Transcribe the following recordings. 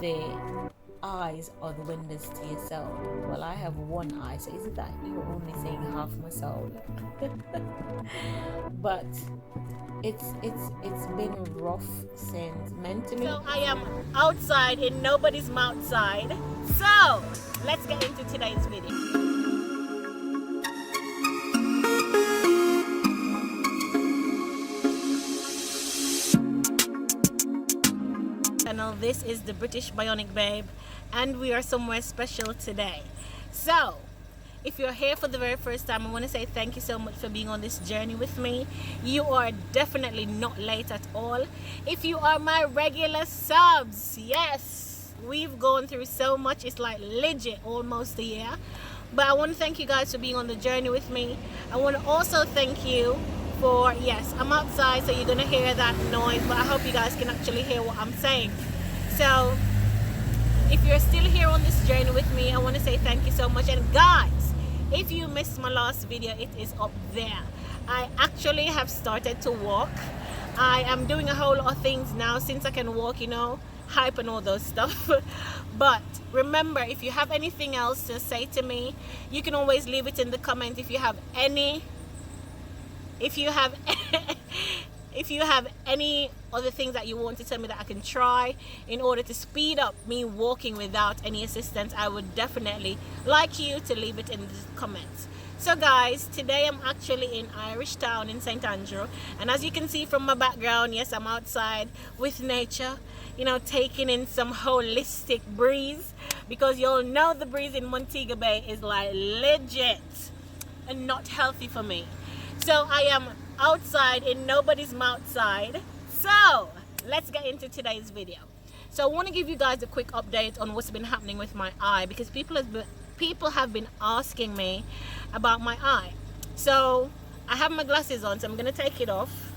the eyes are the windows to your soul. Well, I have one eye, so is it that you're only seeing half my soul? But it's been rough since mentally. So I am outside in nobody's mouth side. So let's get into today's video. This is the British Bionic Babe, and we are somewhere special today. So if you're here for the very first time, I want to say thank you so much for being on this journey with me. You are definitely not late at all. If you are my regular subs, yes, we've gone through so much. It's like legit almost a year. But I want to thank you guys for being on the journey with me. I want to also thank you for, yes, I'm outside, so you're going to hear that noise, but I hope you guys can actually hear what I'm saying. So if you're still here on this journey with me, I want to say thank you so much. And guys, if you missed my last video, it is up there. I actually have started to walk. I am doing a whole lot of things now since I can walk, you know, hype and all those stuff. But remember, if you have anything else to say to me, you can always leave it in the comments. If you have any other things that you want to tell me that I can try in order to speed up me walking without any assistance, I would definitely like you to leave it in the comments. So guys, today I'm actually in Irish Town in St. Andrew, and as you can see from my background, yes, I'm outside with nature, you know, taking in some holistic breeze, because you'll know the breeze in Montego Bay is like legit and not healthy for me. So I am outside in nobody's mouth side. So let's get into today's video. So I want to give you guys a quick update on what's been happening with my eye, because people have been asking me about my eye. So I have my glasses on, so I'm going to take it off,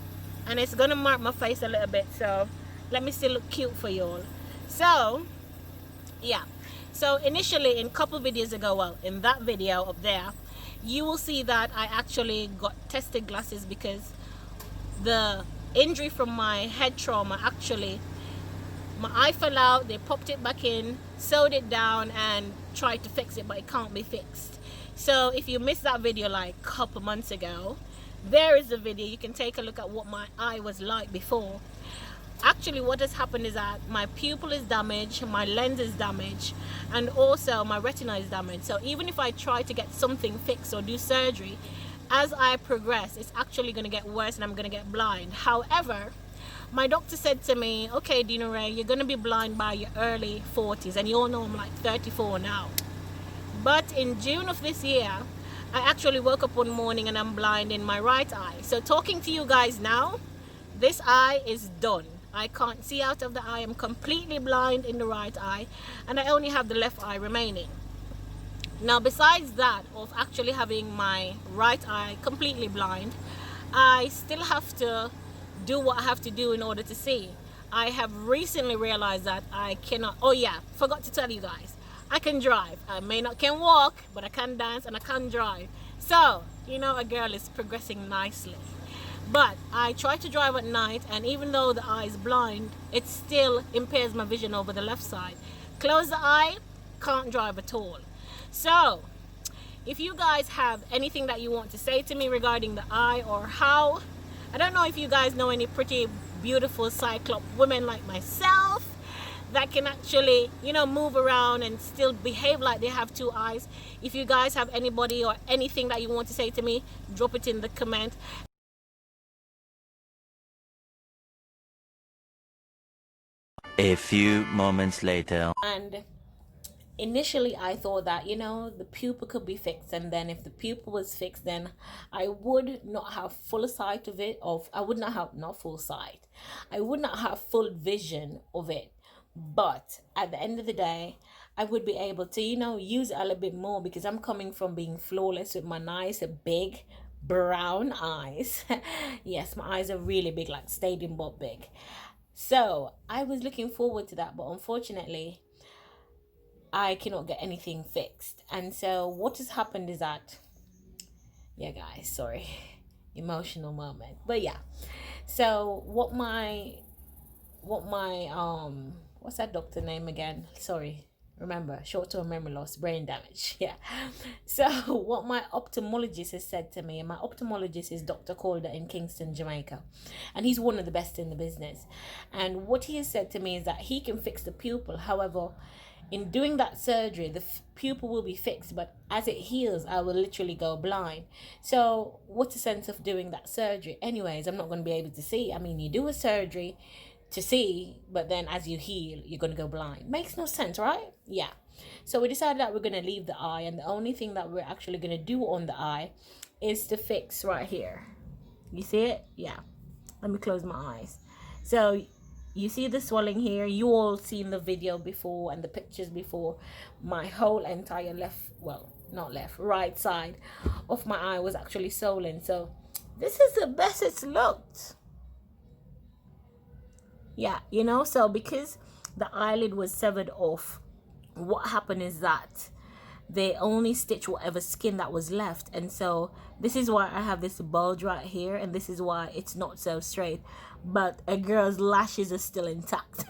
and it's going to mark my face a little bit, so let me still look cute for you all. So yeah, so initially in a couple videos ago, well, in that video up there, you will see that I actually got tested glasses because the injury from my head trauma, actually my eye fell out, they popped it back in, sewed it down and tried to fix it, but it can't be fixed. So if you missed that video like a couple months ago, there is a video. You can take a look at what my eye was like before. Actually, what has happened is that my pupil is damaged, my lens is damaged, and also my retina is damaged. So even if I try to get something fixed or do surgery, as I progress, it's actually going to get worse and I'm going to get blind. However, my doctor said to me, okay, Deana-rae, you're going to be blind by your early 40s, and you all know I'm like 34 now. But in June of this year, I actually woke up one morning and I'm blind in my right eye. So talking to you guys now, this eye is done. I can't see out of the eye. I'm completely blind in the right eye, and I only have the left eye remaining. Now, besides that, of actually having my right eye completely blind, I still have to do what I have to do in order to see. I have recently realized that I cannot, oh yeah, forgot to tell you guys, I can drive. I may not can walk, but I can dance and I can drive. So, you know, a girl is progressing nicely. But I try to drive at night, and even though the eye is blind, it still impairs my vision over the left side. Close the eye, can't drive at all. So if you guys have anything that you want to say to me regarding the eye, or how, I don't know if you guys know any pretty beautiful Cyclops women like myself that can actually, you know, move around and still behave like they have two eyes. If you guys have anybody or anything that you want to say to me, drop it in the comment. A few moments later. And initially I thought that, you know, the pupil could be fixed, and then if the pupil was fixed, then I would not have full sight of it, I would not have, not full sight, I would not have full vision of it. But at the end of the day, I would be able to, you know, use it a little bit more, because I'm coming from being flawless with my nice big brown eyes. Yes, my eyes are really big, like stadium ball big. So I was looking forward to that, but unfortunately I cannot get anything fixed. And so what has happened is that, yeah guys, sorry, emotional moment, but yeah, so what my what's that doctor name again? Sorry. Remember, short-term memory loss, brain damage. Yeah. So what my ophthalmologist has said to me, and my ophthalmologist is Dr. Calder in Kingston, Jamaica, and he's one of the best in the business. And what he has said to me is that he can fix the pupil. However, in doing that surgery, the pupil will be fixed, but as it heals, I will literally go blind. So what's the sense of doing that surgery? Anyways, I'm not going to be able to see. I mean, you do a surgery to see, but then as you heal, you're going to go blind. Makes no sense, right? Yeah. So we decided that we're going to leave the eye, and the only thing that we're actually going to do on the eye is to fix right here. You see it? Yeah. Let me close my eyes. So you see the swelling here. You all seen the video before and the pictures before. My whole entire left, well, not left, right side of my eye was actually swollen. So this is the best it's looked. Yeah, you know, so because the eyelid was severed off, what happened is that they only stitch whatever skin that was left. And so this is why I have this bulge right here, and this is why it's not so straight, but a girl's lashes are still intact.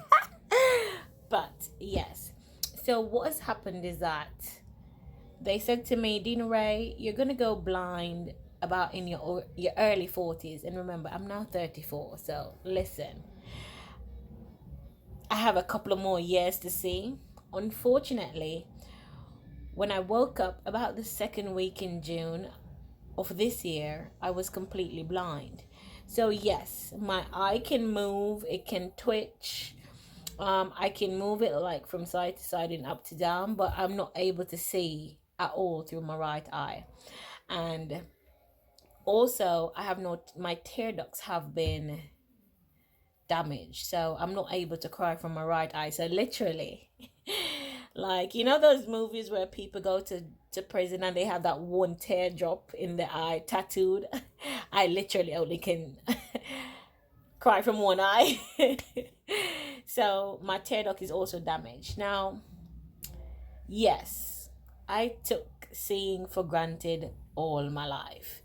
But yes, so what has happened is that they said to me, deana-rae, you're gonna go blind about in your early 40s. And remember, I'm now 34, so listen, I have a couple of more years to see. Unfortunately, when I woke up about the second week in June of this year, I was completely blind. So yes, my eye can move, it can twitch. I can move it like from side to side and up to down, but I'm not able to see at all through my right eye. And also, I have no, my tear ducts have been damaged, so I'm not able to cry from my right eye. So literally, like, you know those movies where people go to prison and they have that one teardrop in the eye tattooed? I literally only can cry from one eye. So my tear duct is also damaged. Now, yes, I took seeing for granted all my life.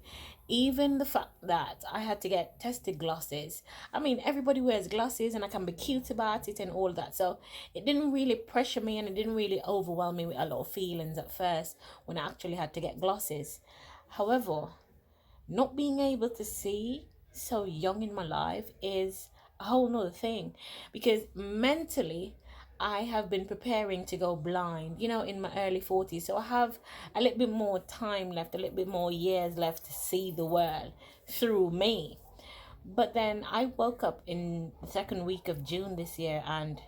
Even the fact that I had to get tested glasses. I mean, everybody wears glasses and I can be cute about it and all that. So it didn't really pressure me, and it didn't really overwhelm me with a lot of feelings at first when I actually had to get glasses. However, not being able to see so young in my life is a whole nother thing, because mentally I have been preparing to go blind, you know, in my early 40s. So I have a little bit more time left, a little bit more years left to see the world through me. But then I woke up in the second week of June this year and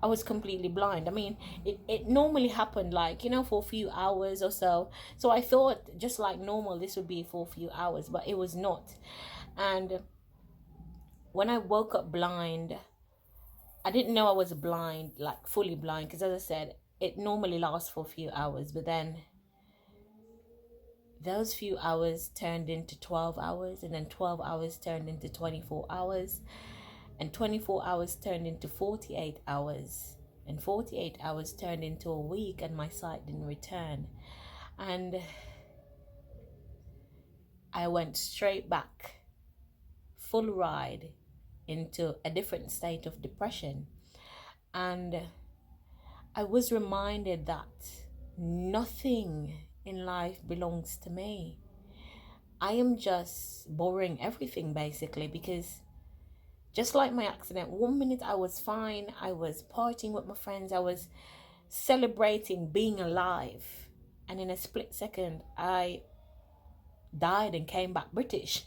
I was completely blind. I mean, it normally happened like, you know, for a few hours or so. So I thought just like normal, this would be for a few hours, but it was not. And when I woke up blind, I didn't know I was blind, like fully blind, because as I said, it normally lasts for a few hours, but then those few hours turned into 12 hours, and then 12 hours turned into 24 hours, and 24 hours turned into 48 hours, and 48 hours turned into a week, and my sight didn't return. And I went straight back, full ride, into a different state of depression. And I was reminded that nothing in life belongs to me. I am just borrowing everything basically, because just like my accident, one minute I was fine, I was partying with my friends, I was celebrating being alive, and in a split second I died and came back British.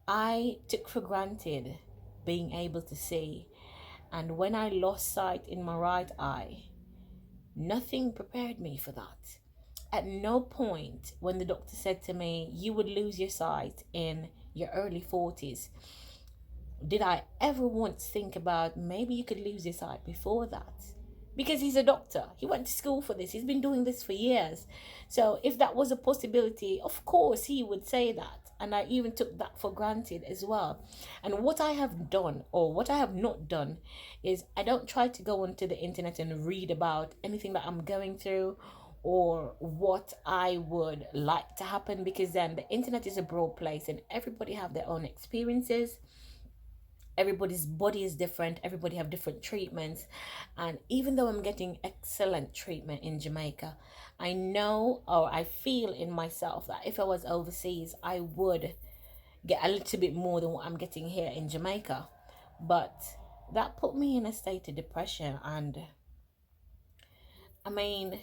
I took for granted being able to see, and when I lost sight in my right eye, nothing prepared me for that. At no point when the doctor said to me, you would lose your sight in your early 40s, did I ever once think about maybe you could lose your sight before that. Because he's a doctor. He went to school for this. He's been doing this for years. So if that was a possibility, of course he would say that. And I even took that for granted as well. And what I have done, or what I have not done, is I don't try to go onto the internet and read about anything that I'm going through or what I would like to happen, because then the internet is a broad place and everybody have their own experiences. everybody's body is different, everybody have different treatments. And even though I'm getting excellent treatment in Jamaica, I know, or I feel in myself, that if I was overseas I would get a little bit more than what I'm getting here in Jamaica. But that put me in a state of depression. And I mean,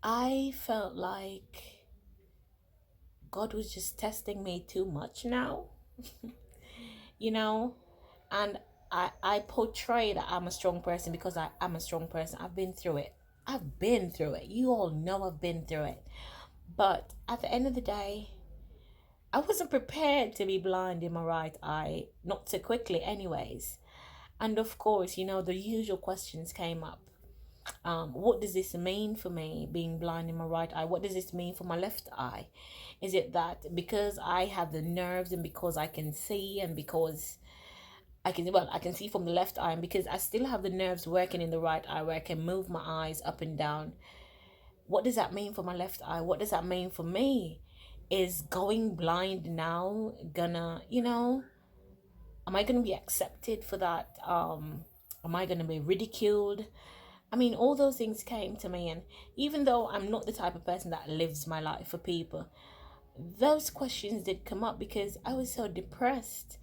I felt like God was just testing me too much now, you know? And I portray that I'm a strong person because I am a strong person. I've been through it. I've been through it. You all know I've been through it. But at the end of the day, I wasn't prepared to be blind in my right eye, not so quickly, anyways. And of course, the usual questions came up. What does this mean for me, being blind in my right eye? What does this mean for my left eye? Is it that because I have the nerves and because I can see and because I can see from the left eye, and because I still have the nerves working in the right eye where I can move my eyes up and down, what does that mean for my left eye? What does that mean for me? Is going blind now gonna, am I gonna be accepted for that? Am I gonna be ridiculed? I mean, all those things came to me, and even though I'm not the type of person that lives my life for people, those questions did come up because I was so depressed.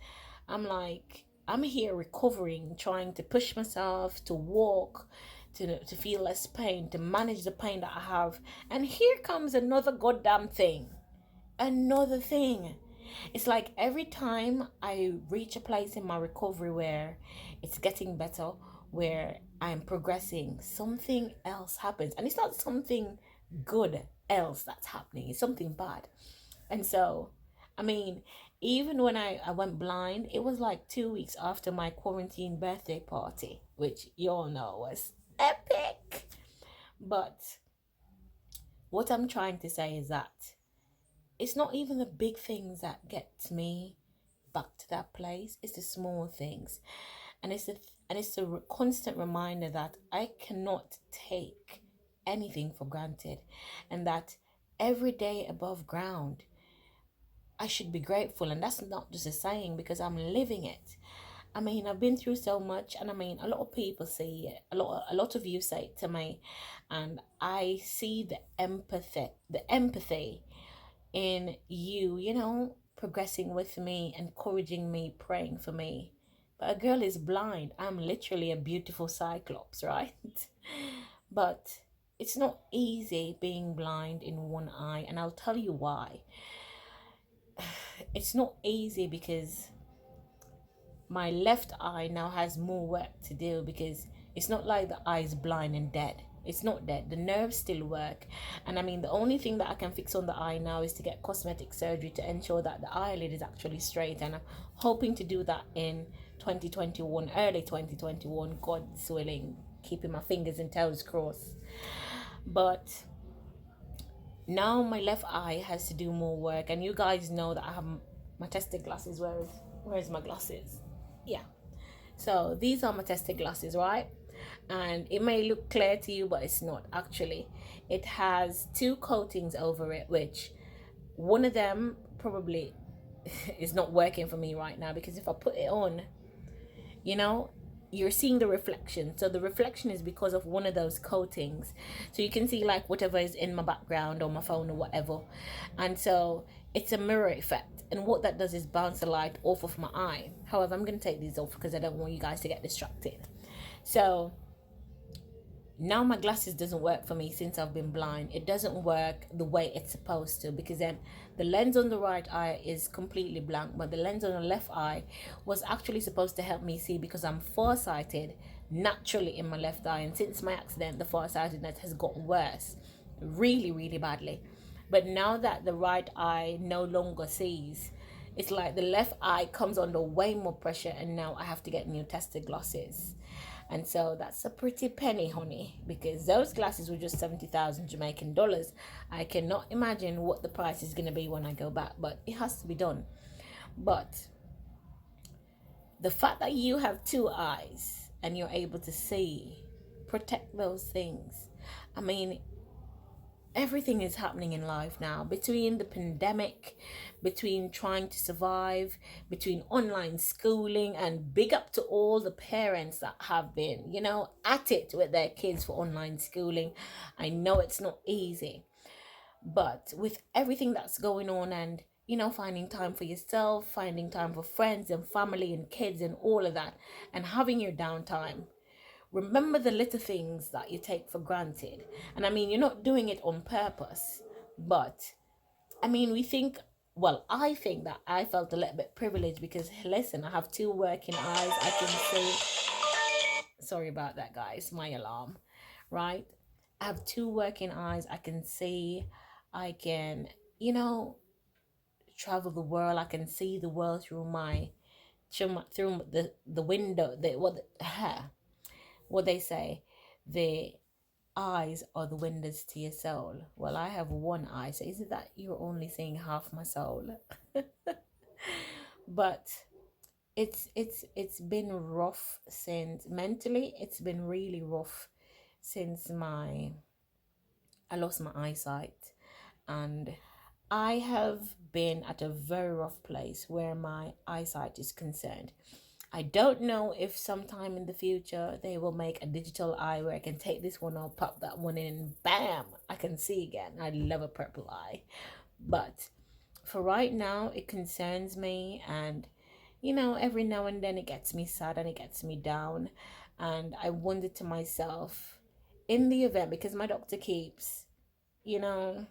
I'm like, I'm here recovering, trying to push myself to walk, to feel less pain, to manage the pain that I have. And here comes another goddamn thing. Another thing. It's like every time I reach a place in my recovery where it's getting better, where I'm progressing, something else happens. And it's not something good else that's happening, it's something bad. And so, I mean, even when I went blind, it was like 2 weeks after my quarantine birthday party, which you all know was epic. But what I'm trying to say is that it's not even the big things that gets me back to that place. It's the small things, and it's a constant reminder that I cannot take anything for granted, and that every day above ground I should be grateful. And that's not just a saying, because I'm living it. I mean, I've been through so much, and I mean, a lot of people say it. A lot of you say it to me, and I see the empathy in you, progressing with me, encouraging me, praying for me. But a girl is blind. I'm literally a beautiful Cyclops, right? But it's not easy being blind in one eye, and I'll tell you why. It's not easy because my left eye now has more work to do, because it's not like the eye is blind and dead. It's not dead. The nerves still work. And I mean, the only thing that I can fix on the eye now is to get cosmetic surgery to ensure that the eyelid is actually straight. And I'm hoping to do that in 2021, early 2021, God's willing, keeping my fingers and toes crossed. But now my left eye has to do more work. And you guys know that I have my tested glasses. Where's my glasses? Yeah. So these are my tested glasses, right? And it may look clear to you, but it's not actually. It has two coatings over it, which one of them probably is not working for me right now, because if I put it on, you know, you're seeing the reflection. So the reflection is because of one of those coatings. So you can see like whatever is in my background or my phone or whatever. And so it's a mirror effect. And what that does is bounce the light off of my eye. However, I'm going to take these off because I don't want you guys to get distracted. So now my glasses doesn't work for me since I've been blind. It doesn't work the way it's supposed to, because then the lens on the right eye is completely blank, but the lens on the left eye was actually supposed to help me see, because I'm farsighted naturally in my left eye, and since my accident the farsightedness has gotten worse, really, really badly. But now that the right eye no longer sees, it's like the left eye comes under way more pressure, and now I have to get new tested glasses. And so that's a pretty penny, honey, because those glasses were just 70,000 Jamaican dollars. I cannot imagine what the price is going to be when I go back, but it has to be done. But the fact that you have two eyes and you're able to see, protect those things. I mean, everything is happening in life now, between the pandemic, between trying to survive, between online schooling, and big up to all the parents that have been, at it with their kids for online schooling. I know it's not easy, but with everything that's going on, and finding time for yourself, finding time for friends and family and kids and all of that, and having your downtime, remember the little things that you take for granted. And I mean, you're not doing it on purpose, but I mean, I think that I felt a little bit privileged because, listen, I have two working eyes. I can see, sorry about that, guys, my alarm, right? I have two working eyes. I can see, I can, you know, travel the world. I can see the world through the window, what they say, the eyes are the windows to your soul. Well, I have one eye, so is it that you're only seeing half my soul? But it's been rough since, mentally it's been really rough since I lost my eyesight, and I have been at a very rough place where my eyesight is concerned. I don't know if sometime in the future they will make a digital eye where I can take this one out, pop that one in, bam, I can see again. I love a purple eye. But for right now, it concerns me. And, every now and then it gets me sad and it gets me down. And I wonder to myself, in the event, because my doctor keeps, you know,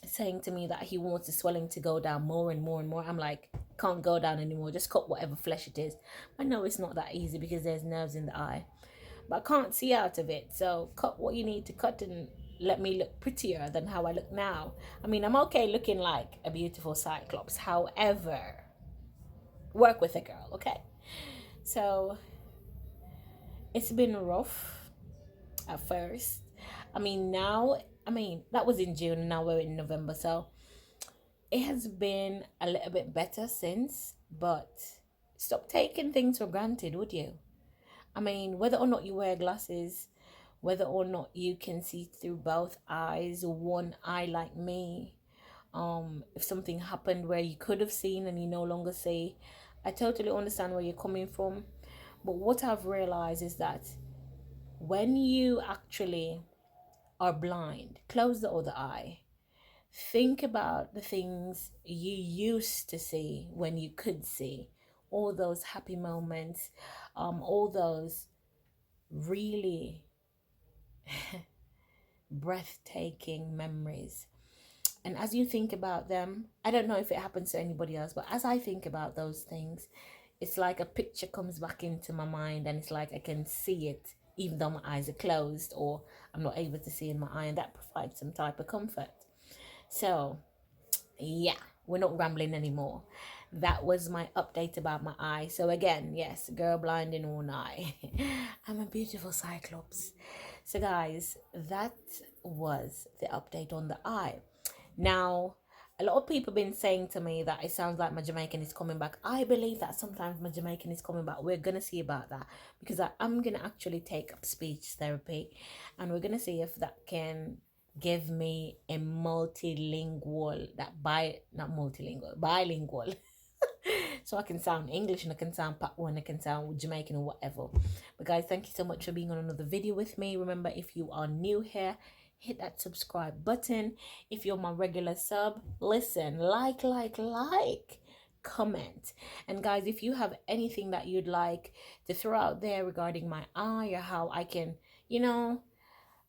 saying to me that he wants the swelling to go down more and more and more. I'm like, can't go down anymore. Just cut whatever flesh it is. I know it's not that easy because there's nerves in the eye, but I can't see out of it. So cut what you need to cut and let me look prettier than how I look now. I mean, I'm okay looking like a beautiful Cyclops. However, work with a girl, okay? So it's been rough at first. That was in June and now we're in November. So it has been a little bit better since, but stop taking things for granted, would you? I mean, whether or not you wear glasses, whether or not you can see through both eyes, one eye like me, if something happened where you could have seen and you no longer see, I totally understand where you're coming from. But what I've realized is that when you actually are blind, close the other eye. Think about the things you used to see when you could see, all those happy moments, all those really breathtaking memories. And as you think about them, I don't know if it happens to anybody else, but as I think about those things, it's like a picture comes back into my mind, and it's like I can see it even though my eyes are closed or I'm not able to see in my eye, and that provides some type of comfort. So yeah, we're not rambling anymore. That was my update about my eye. So again, yes, girl blind in one eye. I'm a beautiful Cyclops. So guys, that was the update on the eye. Now, a lot of people been saying to me that it sounds like my Jamaican is coming back. I believe that sometimes my Jamaican is coming back. We're gonna see about that, because I'm gonna actually take up speech therapy, and we're gonna see if that can give me a multilingual, bilingual. So I can sound English and I can sound Patois and I can sound Jamaican or whatever. But guys, thank you so much for being on another video with me. Remember, if you are new here, hit that subscribe button. If you're my regular sub, listen, like, comment. And guys, if you have anything that you'd like to throw out there regarding my eye, or how I can,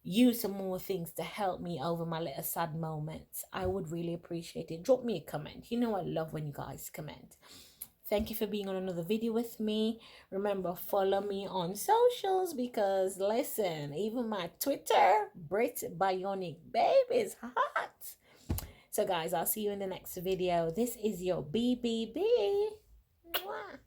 use some more things to help me over my little sad moments, I would really appreciate it. Drop me a comment. I love when you guys comment. Thank you for being on another video with me. Remember, follow me on socials, because listen, even my Twitter, Bionic babe, is hot. So guys, I'll see you in the next video. This is your BBB. Mwah.